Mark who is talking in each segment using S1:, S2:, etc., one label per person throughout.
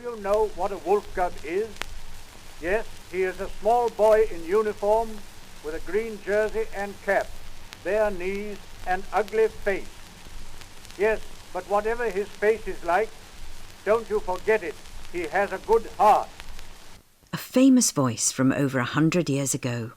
S1: you know what a wolf cub is? Yes, he is a small boy in uniform with a green jersey and cap, bare knees and ugly face. Yes, but whatever his face is like, don't you forget it, he has a good heart.
S2: A famous voice from over 100 years ago.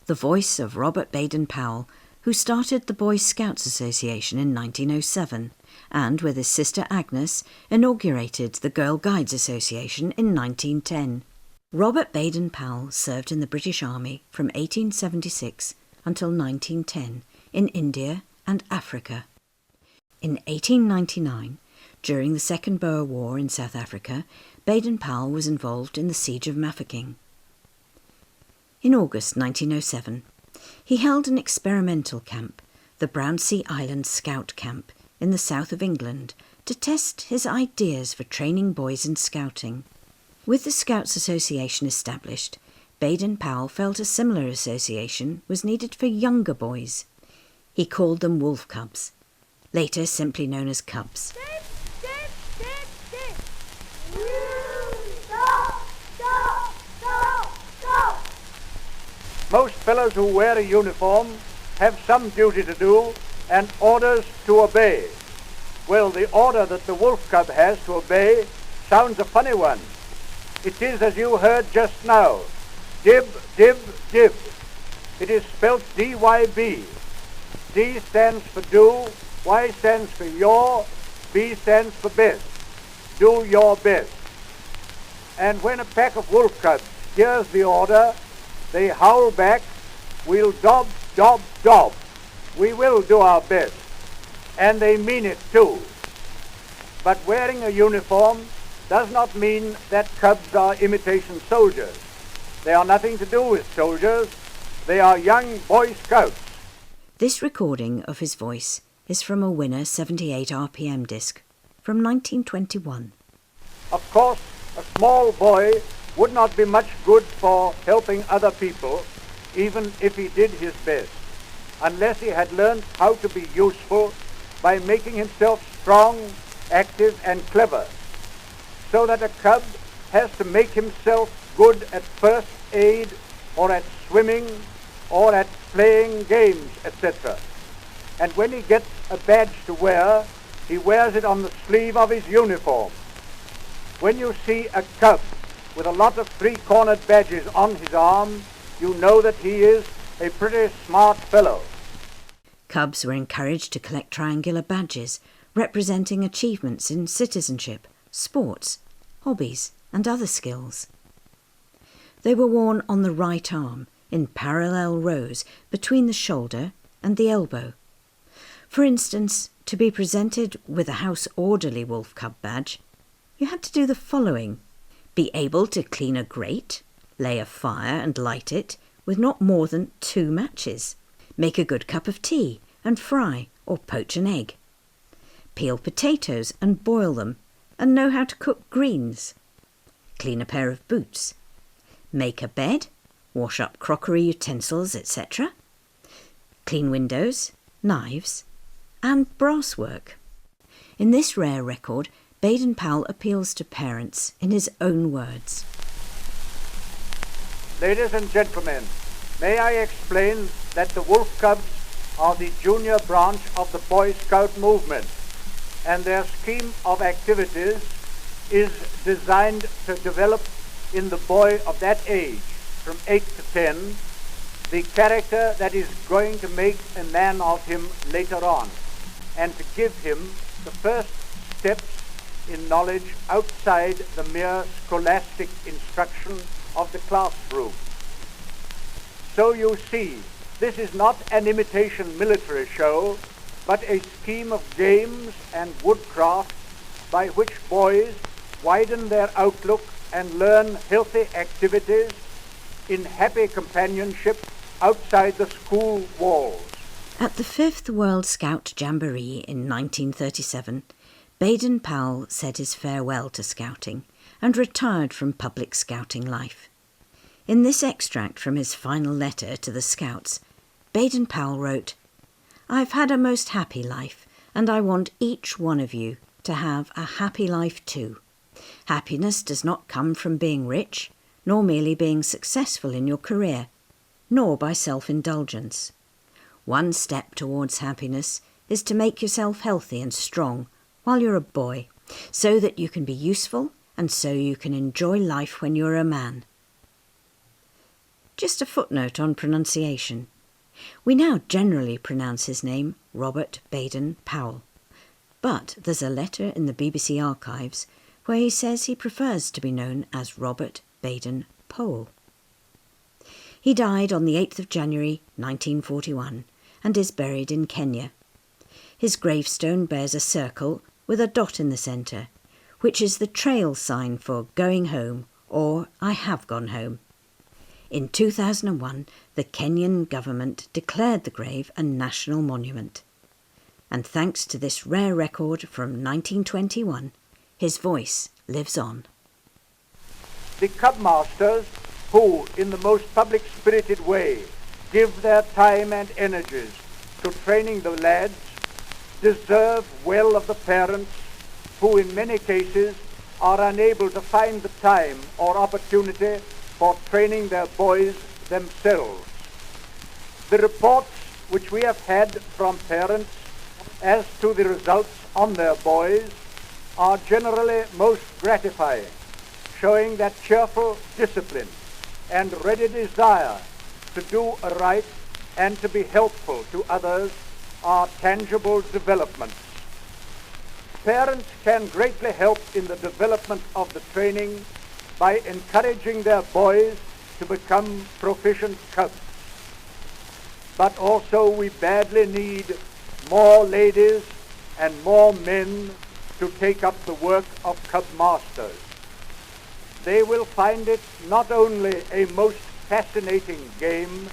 S2: The voice of Robert Baden-Powell, who started the Boy Scouts Association in 1907 and, with his sister Agnes, inaugurated the Girl Guides Association in 1910. Robert Baden-Powell served in the British Army from 1876 until 1910 in India and Africa. In 1899, during the Second Boer War in South Africa, Baden-Powell was involved in the Siege of Mafeking. In August 1907, he held an experimental camp, the Brownsea Island Scout Camp, in the south of England, to test his ideas for training boys in scouting. With the Scouts Association established, Baden-Powell felt a similar association was needed for younger boys. He called them wolf cubs, later simply known as cubs.
S1: Most fellows who wear a uniform have some duty to do and orders to obey. Well, the order that the wolf cub has to obey sounds a funny one. It is as you heard just now, dib, dib, dib. It is spelt D-Y-B. D stands for do, Y stands for your, B stands for best. Do your best. And when a pack of wolf cubs hears the order, they howl back, we'll dob, dob, dob. We will do our best. And they mean it too. But wearing a uniform does not mean that cubs are imitation soldiers. They are nothing to do with soldiers. They are young Boy Scouts.
S2: This recording of his voice is from a Winner 78 RPM disc from 1921.
S1: Of course, a small boy would not be much good for helping other people, even if he did his best, unless he had learned how to be useful by making himself strong, active, and clever, so that a cub has to make himself good at first aid or at swimming or at playing games, etc. And when he gets a badge to wear, he wears it on the sleeve of his uniform. When you see a cub with a lot of three-cornered badges on his arm, you know that he is a pretty smart fellow.
S2: Cubs were encouraged to collect triangular badges representing achievements in citizenship, sports, hobbies, and other skills. They were worn on the right arm in parallel rows between the shoulder and the elbow. For instance, to be presented with a house orderly wolf cub badge, you had to do the following: be able to clean a grate, lay a fire and light it with not more than 2 matches, make a good cup of tea and fry or poach an egg, peel potatoes and boil them and know how to cook greens, clean a pair of boots, make a bed, wash up crockery utensils, etc., clean windows, knives, and brass work. In this rare record, Baden-Powell appeals to parents in his own words.
S1: Ladies and gentlemen, may I explain that the wolf cubs are the junior branch of the Boy Scout movement, and their scheme of activities is designed to develop in the boy of that age, from 8 to 10, the character that is going to make a man of him later on, and to give him the first steps in knowledge outside the mere scholastic instruction of the classroom. So you see, this is not an imitation military show, but a scheme of games and woodcraft by which boys widen their outlook and learn healthy activities in happy companionship outside the school walls.
S2: At the 5th World Scout Jamboree in 1937, Baden-Powell said his farewell to scouting and retired from public scouting life. In this extract from his final letter to the Scouts, Baden-Powell wrote, "I've had a most happy life, and I want each one of you to have a happy life too. Happiness does not come from being rich, nor merely being successful in your career, nor by self-indulgence. One step towards happiness is to make yourself healthy and strong while you're a boy, so that you can be useful and so you can enjoy life when you're a man. Just a footnote on pronunciation. We now generally pronounce his name Robert Baden-Powell, but there's a letter in the BBC archives where he says he prefers to be known as Robert Baden-Powell. He died on the 8th of January 1941 and is buried in Kenya. His gravestone bears a circle with a dot in the centre, which is the trail sign for going home or I have gone home. In 2001, the Kenyan government declared the grave a national monument. And thanks to this rare record from 1921, his voice lives on.
S1: The Cub Masters, who, in the most public-spirited way, give their time and energies to training the lads, deserve well of the parents who, in many cases, are unable to find the time or opportunity for training their boys themselves. The reports which we have had from parents as to the results on their boys are generally most gratifying, showing that cheerful discipline and ready desire to do right and to be helpful to others are tangible developments. Parents can greatly help in the development of the training by encouraging their boys to become proficient cubs. But also we badly need more ladies and more men to take up the work of cub masters. They will find it not only a most fascinating game,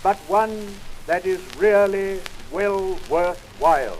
S1: but one that is really well worthwhile.